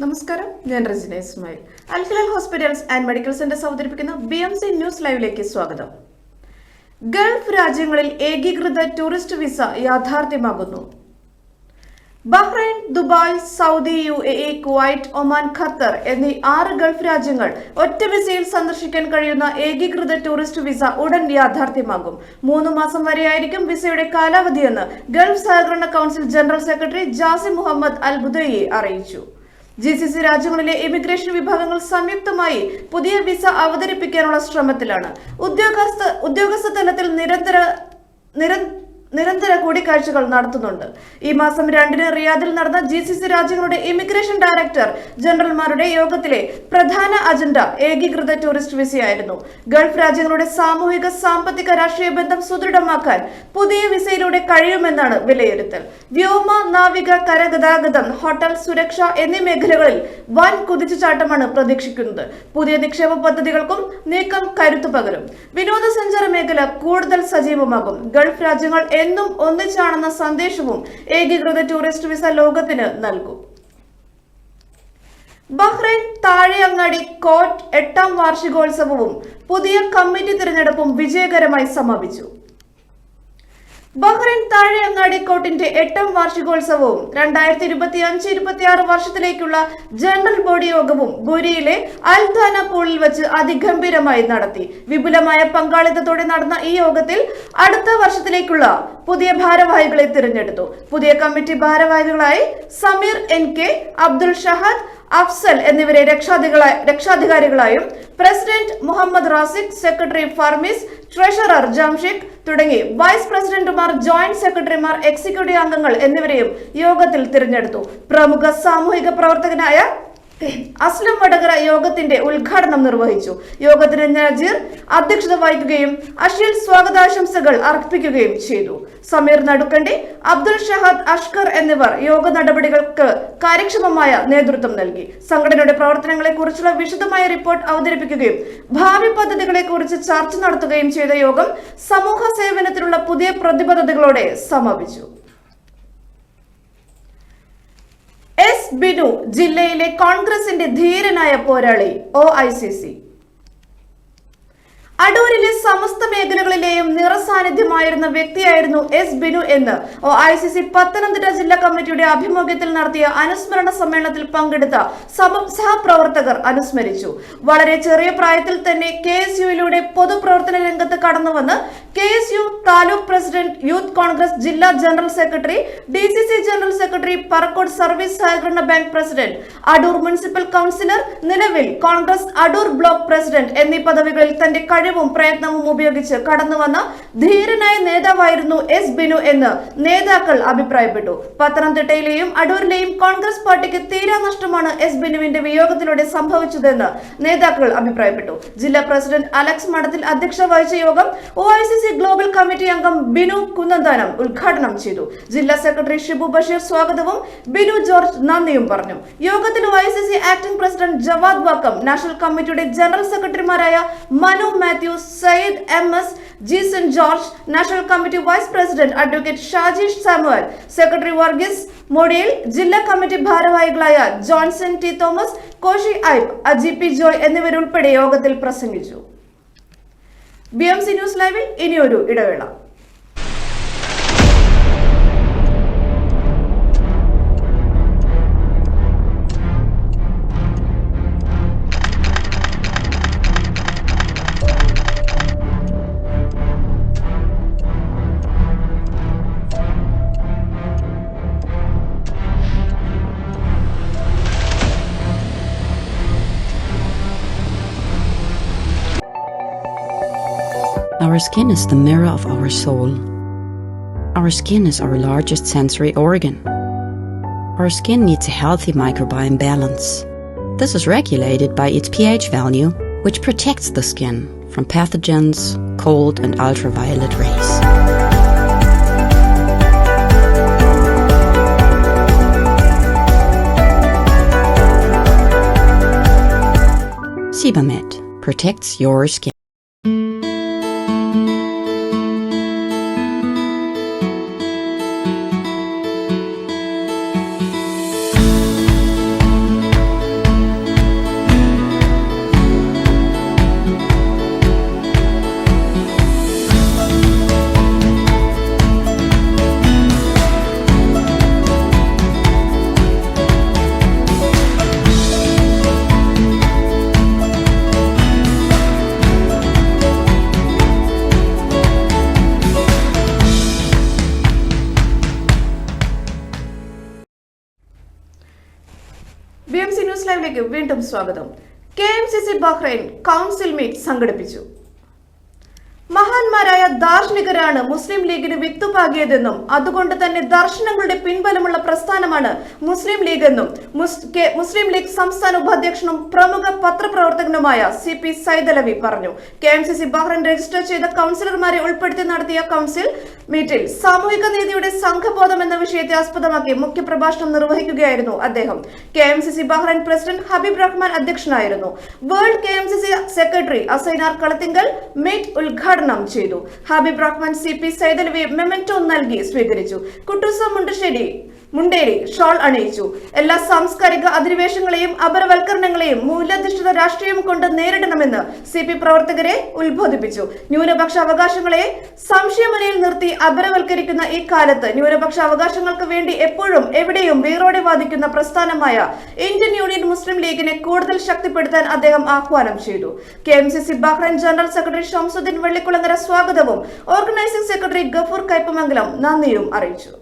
നമസ്കാരം, ഞാൻ Rajina Ismail. Al Hilal hospitals and medical centres അവതരിപ്പിക്കുന്ന BMC ന്യൂസ് ലൈവിലേക്ക് സ്വാഗതം. ഗൾഫ് രാജ്യങ്ങളിൽ ഏകീകൃത ടൂറിസ്റ്റ് വിസ യാഥാർത്ഥ്യമാകുന്നു. Bahrain, Dubai, Saudi, UAE, Kuwait, Oman, Qatar എന്നീ 6 ഗൾഫ് രാജ്യങ്ങൾ ഒറ്റ വിസയിൽ സന്ദർശിക്കാൻ കഴിയുന്ന ഏകീകൃത ടൂറിസ്റ്റ് വിസ ഉടൻ യാഥാർത്ഥ്യമാകും. 3 മാസം വരെയായിരിക്കും വിസയുടെ കാലാവധിയെന്ന് ഗൾഫ് സഹകരണ council general secretary Jasim Mohammed Al Budaiwi അറിയിച്ചു. GCC രാജ്യങ്ങളിലെ ഇമിഗ്രേഷൻ വിഭാഗങ്ങൾ സംയുക്തമായി പുതിയ വിസ അവതരിപ്പിക്കാനുള്ള ശ്രമത്തിലാണ്. ഉദ്യോഗസ്ഥ തലത്തിൽ നിരന്തര കൂടിക്കാഴ്ചകൾ നടത്തുന്നുണ്ട്. ഈ മാസം 2-ന് റിയാദിൽ നടന്ന GCC രാജ്യങ്ങളുടെ ഇമിഗ്രേഷൻ ഡയറക്ടർ ജനറൽമാരുടെ യോഗത്തിലെ പ്രധാന അജണ്ട ഏകീകൃത ടൂറിസ്റ്റ് വിസയായിരുന്നു. ഗൾഫ് രാജ്യങ്ങളുടെ സാമൂഹിക, സാമ്പത്തിക, രാഷ്ട്രീയ ബന്ധം സുദൃഢമാക്കാൻ പുതിയ വിസയിലൂടെ കഴിയുമെന്നാണ് വിലയിരുത്തൽ. വ്യോമ, നാവിക, കരഗതാഗതം, ഹോട്ടൽ, സുരക്ഷ എന്നീ മേഖലകളിൽ വൻ കുതിച്ചുചാട്ടമാണ് പ്രതീക്ഷിക്കുന്നത്. പുതിയ നിക്ഷേപ പദ്ധതികൾക്കും നീക്കം കരുത്തു പകരും. വിനോദസഞ്ചാര മേഖല കൂടുതൽ സജീവമാകും. ഗൾഫ് രാജ്യങ്ങൾ എന്നും ഒന്നിച്ചാണെന്ന സന്ദേശവും ഏകീകൃത ടൂറിസ്റ്റ് വിസ ലോകത്തിന് നൽകും. ബഹ്റൈൻ താഴെയങ്ങാടി കോർട്ട് 8ാം വാർഷികോത്സവവും പുതിയ കമ്മിറ്റി തിരഞ്ഞെടുപ്പും വിജയകരമായി സമാപിച്ചു. ബഹ്റൈൻ താഴെയങ്ങാടി കോർട്ടിന്റെ 8ാം വാർഷികോത്സവവും 2025-26 വർഷത്തിലേക്കുള്ള ജനറൽ ബോഡി യോഗവും ബുരിയിലെ അൽ ധാന പൂളിൽ വെച്ച് അതിഗംഭീരമായി നടത്തി. വിപുലമായ പങ്കാളിത്തത്തോടെ നടന്ന ഈ യോഗത്തിൽ അടുത്ത വർഷത്തിലേക്കുള്ള പുതിയ ഭാരവാഹികളെ തിരഞ്ഞെടുത്തു. പുതിയ കമ്മിറ്റി ഭാരവാഹികളായി സമീർ NK, അബ്ദുൾ ഷഹാദ്, അഫ്സൽ എന്നിവരെ രക്ഷാധികാരികളായും president Muhammad Rasiq, secretary Farmees, treasurer Jamshid തുടങ്ങി വൈസ് പ്രസിഡന്റുമാർ, ജോയിന്റ് സെക്രട്ടറിമാർ, എക്സിക്യൂട്ടീവ് അംഗങ്ങൾ എന്നിവരെയും യോഗത്തിൽ തിരഞ്ഞെടുത്തു. പ്രമുഖ സാമൂഹിക പ്രവർത്തകനായ അസ്ലം വടകര യോഗത്തിന്റെ ഉദ്ഘാടനം നിർവഹിച്ചു. യോഗത്തിന് നജീർ അധ്യക്ഷത വഹിക്കുകയും അഷീൽ സ്വാഗതാശംസകൾ അർപ്പിക്കുകയും ചെയ്തു. സമീർ നടുക്കണ്ടി, അബ്ദുൾ ഷഹാദ്, അഷ്കർ എന്നിവർ യോഗ നടപടികൾക്ക് കാര്യക്ഷമമായ നേതൃത്വം നൽകി. സംഘടനയുടെ പ്രവർത്തനങ്ങളെ കുറിച്ചുള്ള വിശദമായ റിപ്പോർട്ട് അവതരിപ്പിക്കുകയും ഭാവി പദ്ധതികളെ കുറിച്ച് ചർച്ച നടത്തുകയും ചെയ്ത യോഗം സമൂഹ സേവനത്തിനുള്ള പുതിയ പ്രതിബദ്ധതകളോടെ സമാപിച്ചു. ബിനു ജില്ലയിലെ കോൺഗ്രസിന്റെ ധീരനായ പോരാളി. OICC അടൂരിലെ സമസ്ത മേഖലകളിലെയും നിറസാന്നിധ്യമായിരുന്ന വ്യക്തിയായിരുന്നു ബിനു എന്ന് OICC പത്തനംതിട്ട ജില്ലാ കമ്മിറ്റിയുടെ ആഭിമുഖ്യത്തിൽ നടത്തിയ അനുസ്മരണ സമ്മേളനത്തിൽ പങ്കെടുത്ത സഹപ്രവർത്തകർ അനുസ്മരിച്ചു. വളരെ ചെറിയ പ്രായത്തിൽ തന്നെ KSUയിലൂടെ പൊതുപ്രവർത്തന രംഗത്ത് കടന്നുവന്ന് KSU taluk president, youth Congress ജില്ലാ general secretary, DCC general secretary, Parakode service സഹകരണ bank president, Adoor municipal councillor, നിലവിൽ കോൺഗ്രസ് അടൂർ ബ്ലോക്ക് പ്രസിഡന്റ് എന്നീ പദവികളിൽ തന്റെ പ്രയത്നവും ഉപയോഗിച്ച് കടന്നുവന്ന ധീരനായ നേതാവായിരുന്നു ബിനു എന്ന് നേതാക്കൾ അഭിപ്രായപ്പെട്ടു. പത്തനംതിട്ടയിലെയും അടൂരിലെയും കോൺഗ്രസ് പാർട്ടിക്ക് തീരാ നഷ്ടമാണ് ബിനുവിന്റെ വിയോഗത്തിലൂടെ സംഭവിച്ചതെന്ന് നേതാക്കൾ അഭിപ്രായപ്പെട്ടു. ജില്ലാ പ്രസിഡന്റ് അലക്സ് മഠത്തിൽ അധ്യക്ഷത വഹിച്ച യോഗം OICC ഗ്ലോബൽ കമ്മിറ്റി അംഗം ബിനു കുന്നന്താനം ഉദ്ഘാടനം ചെയ്തു. ജില്ലാ സെക്രട്ടറി ഷിബു ബഷീർ സ്വാഗതവും ബിനു ജോർജ് നന്ദിയും പറഞ്ഞു. യോഗത്തിൽ OICC acting president Jawad Vakkom, national കമ്മിറ്റിയുടെ ജനറൽ സെക്രട്ടറിമാരായ Manu Mathew, Sayyid MS, Jeeson George, national committee vice president advocate Shajeesh Samuel, secretary Varghese Modiyil, ജില്ലാ കമ്മിറ്റി ഭാരവാഹികളായ ജോൺസൺ T. തോമസ്, കോശി ഐബ്, അജി P. ജോയ് എന്നിവരുൾപ്പെടെ യോഗത്തിൽ പ്രസംഗിച്ചു. BMC ന്യൂസ് ലൈവിൽ ഇനിയൊരു ഇടവേള. Our skin is the mirror of our soul. Our skin is our largest sensory organ. Our skin needs a healthy microbiome balance. This is regulated by its pH value, which protects the skin from pathogens, cold and ultraviolet rays. Sebamed protects your skin. ലൈവിലേക്ക് വീണ്ടും സ്വാഗതം. KMCC Bahrain council meet സംഘടിപ്പിച്ചു. മഹാന്മാരായ ദാർശനികരാണ് മുസ്ലിം ലീഗിന് വിത്തുപാകിയതെന്നും അതുകൊണ്ട് തന്നെ ദർശനങ്ങളുടെ പിൻബലമുള്ള പ്രസ്ഥാനമാണ് മുസ്ലിം league എന്നും മുസ്ലിം ലീഗ് സംസ്ഥാന ഉപാധ്യക്ഷനും പ്രമുഖ പത്രപ്രവർത്തകനുമായ CP സൈദലവി പറഞ്ഞു. KMCC ബഹ്റൈൻ രജിസ്റ്റർ ചെയ്ത കൗൺസിലർമാരെ ഉൾപ്പെടുത്തി നടത്തിയ കൗൺസിൽ മീറ്റിൽ സാമൂഹിക നീതിയുടെ സംഘബോധം എന്ന വിഷയത്തെ ആസ്പദമാക്കി മുഖ്യപ്രഭാഷണം നിർവഹിക്കുകയായിരുന്നു അദ്ദേഹം. KMCC Bahrain president Habeeb Rahman അധ്യക്ഷനായിരുന്നു. World KMCC secretary Asainar Kalathingal meet ഉദ്ഘാടനം ചെയ്തു. ഹബീബ് റഹ്മാൻ CP സൈദലവി മെമന്റോ നൽകി സ്വീകരിച്ചു. കുട്ടൂസ മുണ്ടേരി ഷോൾ അണിയിച്ചു. എല്ലാ സാംസ്കാരിക അധിനിവേശങ്ങളെയും അപരവൽക്കരണങ്ങളെയും മൂല്യാധിഷ്ഠിത രാഷ്ട്രീയം കൊണ്ട് നേരിടണമെന്ന് CP പ്രവർത്തകരെ ഉത്ബോധിപ്പിച്ചു. ന്യൂനപക്ഷ അവകാശങ്ങളെ സംശയമനയിൽ നിർത്തി അപരവൽക്കരിക്കുന്ന ഈ കാലത്ത് ന്യൂനപക്ഷ അവകാശങ്ങൾക്ക് വേണ്ടി എപ്പോഴും എവിടെയും വീറോടെ വാദിക്കുന്ന പ്രസ്ഥാനമായ ഇന്ത്യൻ യൂണിയൻ മുസ്ലിം ലീഗിനെ കൂടുതൽ ശക്തിപ്പെടുത്താൻ അദ്ദേഹം ആഹ്വാനം ചെയ്തു. KMCC Bahrain general secretary Shamsuddin Vellikkulangara സ്വാഗതവും ഓർഗനൈസിംഗ് സെക്രട്ടറി ഗഫൂർ കൈപ്പമംഗലം നന്ദിയും അറിയിച്ചു.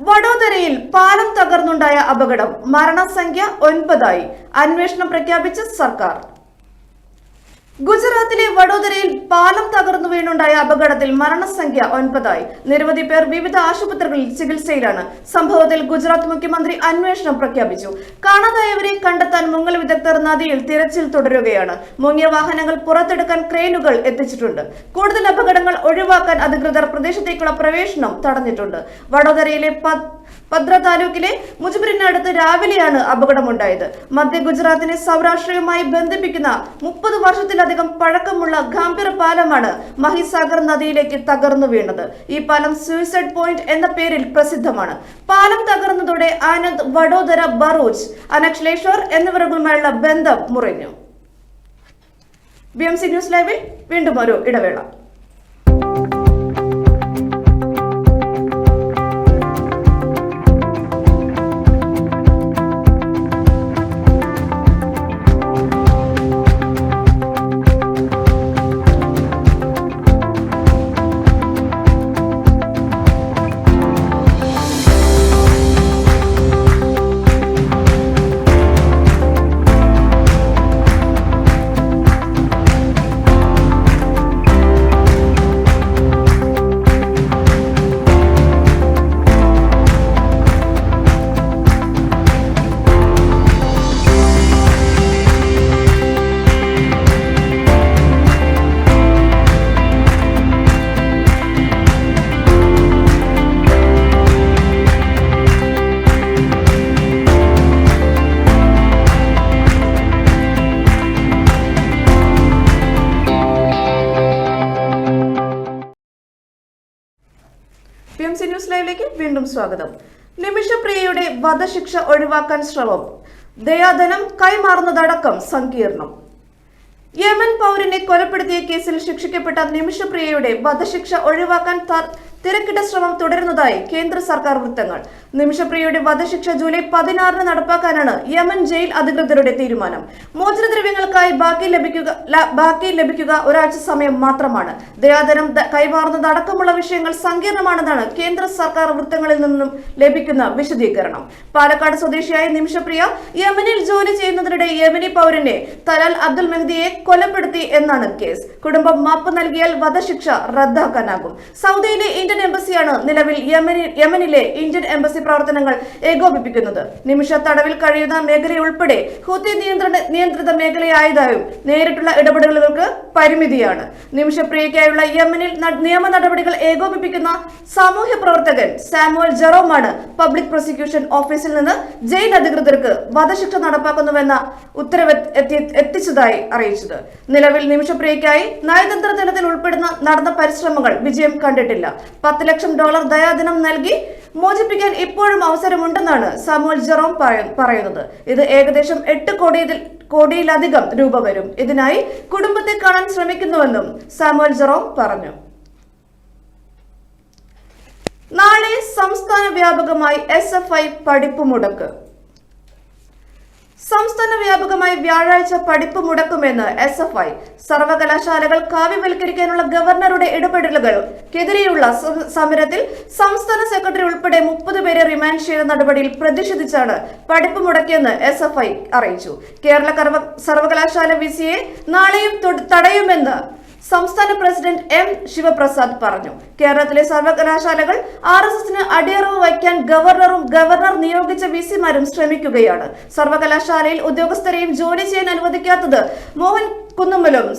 വഡോദരയിൽ പാലം തകർന്നുണ്ടായ അപകടം, മരണസംഖ്യ 9 അന്വേഷണം പ്രഖ്യാപിച്ച സർക്കാർ. ഗുജറാത്തിലെ വഡോദരയിൽ പാലം തകർന്നു വീണുണ്ടായ അപകടത്തിൽ മരണസംഖ്യ 9. നിരവധി പേർ വിവിധ ആശുപത്രികളിൽ ചികിത്സയിലാണ്. സംഭവത്തിൽ ഗുജറാത്ത് മുഖ്യമന്ത്രി അന്വേഷണം പ്രഖ്യാപിച്ചു. കാണാതായവരെ കണ്ടെത്താൻ മുങ്ങൽ വിദഗ്ധർ നദിയിൽ തിരച്ചിൽ തുടരുകയാണ്. മുങ്ങിയ വാഹനങ്ങൾ പുറത്തെടുക്കാൻ ക്രെയിനുകൾ എത്തിച്ചിട്ടുണ്ട്. കൂടുതൽ അപകടങ്ങൾ ഒഴിവാക്കാൻ അധികൃതർ പ്രദേശത്തേക്കുള്ള പ്രവേശനം തടഞ്ഞിട്ടുണ്ട്. വഡോദരയിലെ പദ്ര താലൂക്കിലെ മുജബറിനടുത്ത് രാവിലെയാണ് അപകടമുണ്ടായത്. മധ്യ ഗുജറാത്തിനെ സൗരാഷ്ട്രയുമായി ബന്ധിപ്പിക്കുന്ന 30 വർഷത്തിലധികം പഴക്കമുള്ള ഗംഭീർ പാലമാണ് മഹിസാഗർ നദിയിലേക്ക് തകർന്നു വീണത്. ഈ പാലം സൂയിസൈഡ് പോയിന്റ് എന്ന പേരിൽ പ്രസിദ്ധമാണ്. പാലം തകർന്നതോടെ ആനന്ദ്, വഡോദര, ഭറൂച്ച്, അനക്ഷലേശ്വർ എന്നിവരുമായുള്ള ബന്ധം മുറിഞ്ഞു. BMC ന്യൂസ് ലൈവിൽ വീണ്ടും ഒരു ഇടവേള. BMC ന്യൂസ് ലൈവിലേക്ക് വീണ്ടും സ്വാഗതം. നിമിഷപ്രിയയുടെ വധശിക്ഷ ഒഴിവാക്കാൻ ശ്രമം, ദയാധനം കൈമാറുന്നതടക്കം സങ്കീർണം. യമൻ പൗരനെ കൊലപ്പെടുത്തിയ കേസിൽ ശിക്ഷിക്കപ്പെട്ട നിമിഷപ്രിയയുടെ വധശിക്ഷ ഒഴിവാക്കാൻ തിരക്കിട്ട ശ്രമം തുടരുന്നതായി കേന്ദ്ര സർക്കാർ വൃത്തങ്ങൾ. നിമിഷപ്രിയയുടെ വധശിക്ഷ ജൂലൈ 16 നടപ്പാക്കാനാണ് യമൻ ജയിൽ അധികൃതരുടെ തീരുമാനം. മോചനദ്രവ്യങ്ങൾക്കായി ബാക്കി ലഭിക്കുക ഒരാഴ്ച സമയം മാത്രമാണ്. ദയാധനം കൈമാറുന്നതടക്കമുള്ള വിഷയങ്ങൾ സങ്കീർണമാണെന്നാണ് കേന്ദ്ര സർക്കാർ വൃത്തങ്ങളിൽ നിന്നും ലഭിക്കുന്ന വിശദീകരണം. പാലക്കാട് സ്വദേശിയായ നിമിഷപ്രിയ യമനിൽ ജോലി ചെയ്യുന്നതിനിടെ യമനി പൗരനെ തലാൽ അബ്ദുൽ മെഹ്ദിയെ കൊലപ്പെടുത്തി എന്നാണ് കേസ്. കുടുംബം മാപ്പ് നൽകിയാൽ വധശിക്ഷ റദ്ദാക്കാനാകും. സൗദിയിലെ ഇന്ത്യൻ എംബസിയാണ് നിലവിൽ യമനിലെ ഇന്ത്യൻ എംബസി പ്രവർത്തനങ്ങൾ ഏകോപിപ്പിക്കുന്നത്. നിമിഷ തടവിൽ കഴിയുന്ന മേഖലയുൾപ്പെടെ ഹൂത്തി നിയന്ത്രിത മേഖലയായതായും നേരിട്ടുള്ള ഇടപെടലുകൾക്ക് പരിമിതിയാണ്. നിമിഷപ്രിയയ്ക്കായുള്ള യമനിൽ നിയമ നടപടികൾ ഏകോപിപ്പിക്കുന്ന സാമൂഹ്യ പ്രവർത്തകൻ സാമുവൽ ജെറോമാണ് പബ്ലിക് പ്രോസിക്യൂഷൻ ഓഫീസിൽ നിന്ന് ജയിൽ അധികൃതർക്ക് വധശിക്ഷ നടപ്പാക്കുന്നുവെന്ന ഉത്തരവ് എത്തിച്ചതായി അറിയിച്ചത്. നിലവിൽ നിമിഷപ്രിയയ്ക്കായി നയതന്ത്ര തലത്തിൽ നടന്ന പരിശ്രമങ്ങൾ വിജയം കണ്ടിട്ടില്ല. $10 ലക്ഷം ദയാധനം നൽകി മോചിപ്പിക്കാൻ ഇപ്പോഴും അവസരമുണ്ടെന്നാണ് സാമുവൽ ജെറോം പറയുന്നത്. ഇത് ഏകദേശം 8 കോടിയിലധികം രൂപ വരും. ഇതിനായി കുടുംബത്തെ കാണാൻ ശ്രമിക്കുന്നുവെന്നും സാമുവൽ ജെറോം പറഞ്ഞു. നാളെ സംസ്ഥാന വ്യാപകമായി SFI പഠിപ്പ് മുടക്ക്. സംസ്ഥാന വ്യാപകമായി വ്യാഴാഴ്ച പഠിപ്പ് മുടക്കുമെന്ന് SFI. സർവകലാശാലകൾ കാവ്യവൽക്കരിക്കാനുള്ള ഗവർണറുടെ ഇടപെടലുകൾക്കെതിരെയുള്ള സമരത്തിൽ സംസ്ഥാന സെക്രട്ടറി ഉൾപ്പെടെ 30 പേരെ റിമാൻഡ് ചെയ്ത നടപടിയിൽ പ്രതിഷേധിച്ചാണ് പഠിപ്പ് മുടക്കിയെന്ന് SFI അറിയിച്ചു. കേരള സർവകലാശാല വിസിയെ നാളെയും തടയുമെന്ന് സംസ്ഥാന പ്രസിഡന്റ് M. ശിവപ്രസാദ് പറഞ്ഞു. കേരളത്തിലെ സർവകലാശാലകൾ RSSന് അടിയറവ് വയ്ക്കാൻ ഗവർണറും ഗവർണർ നിയോഗിച്ച വിസിമാരും ശ്രമിക്കുകയാണ്. സർവകലാശാലയിൽ ഉദ്യോഗസ്ഥരെയും ജോലി ചെയ്യാൻ അനുവദിക്കാത്തത് മോഹൻ കുന്നുമ്മലും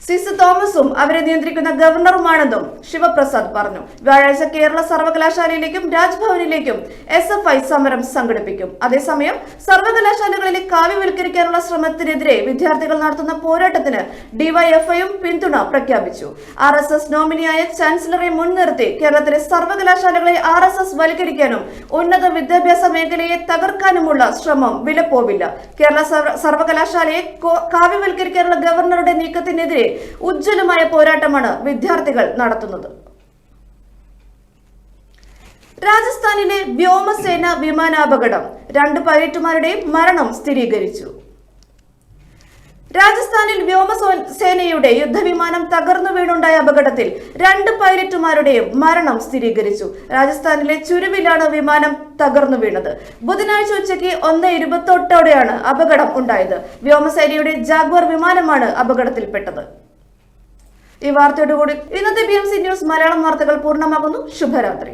സിസി തോമസും അവരെ നിയന്ത്രിക്കുന്ന ഗവർണറുമാണെന്നും ശിവപ്രസാദ് പറഞ്ഞു. വ്യാഴാഴ്ച കേരള സർവകലാശാലയിലേക്കും രാജ്ഭവനിലേക്കും SFI സമരം സംഘടിപ്പിക്കും. അതേസമയം സർവകലാശാലകളിലെ കാവ്യവൽക്കരിക്കാനുള്ള ശ്രമത്തിനെതിരെ വിദ്യാർത്ഥികൾ നടത്തുന്ന പോരാട്ടത്തിന് DYFIയും പിന്തുണ പ്രഖ്യാപിച്ചു. RSS നോമിനിയായ ചാൻസലറെ മുൻനിർത്തി കേരളത്തിലെ സർവകലാശാലകളെ RSS വൽക്കരിക്കാനും ഉന്നത വിദ്യാഭ്യാസ മേഖലയെ തകർക്കാനുമുള്ള ശ്രമം വിലപ്പോവില്ല. കേരള സർവകലാശാലയെ കാവ്യവൽക്കരിക്കാനുള്ള ഗവർണറുടെ നീക്കത്തിനെതിരെ ഉജ്ജ്വലമായ പോരാട്ടമാണ് വിദ്യാർത്ഥികൾ നടത്തുന്നത്. രാജസ്ഥാനിലെ വ്യോമസേന വിമാനാപകടം 2 പൈലറ്റുമാരുടെയും മരണം സ്ഥിരീകരിച്ചു. രാജസ്ഥാനിൽ വ്യോമസേനയുടെ യുദ്ധവിമാനം തകർന്നു വീണുണ്ടായ അപകടത്തിൽ 2 പൈലറ്റുമാരുടെയും മരണം സ്ഥിരീകരിച്ചു. രാജസ്ഥാനിലെ ചുരുവിലാണ് വിമാനം തകർന്നു വീണത്. ബുധനാഴ്ച ഉച്ചയ്ക്ക് 1:28 അപകടം ഉണ്ടായത്. വ്യോമസേനയുടെ ജാഗ്വർ വിമാനമാണ് അപകടത്തിൽപ്പെട്ടത്. ഈ വാർത്തയോടുകൂടി ഇന്നത്തെ BMC ന്യൂസ് മലയാളം വാർത്തകൾ പൂർണ്ണമാകുന്നു. ശുഭരാത്രി.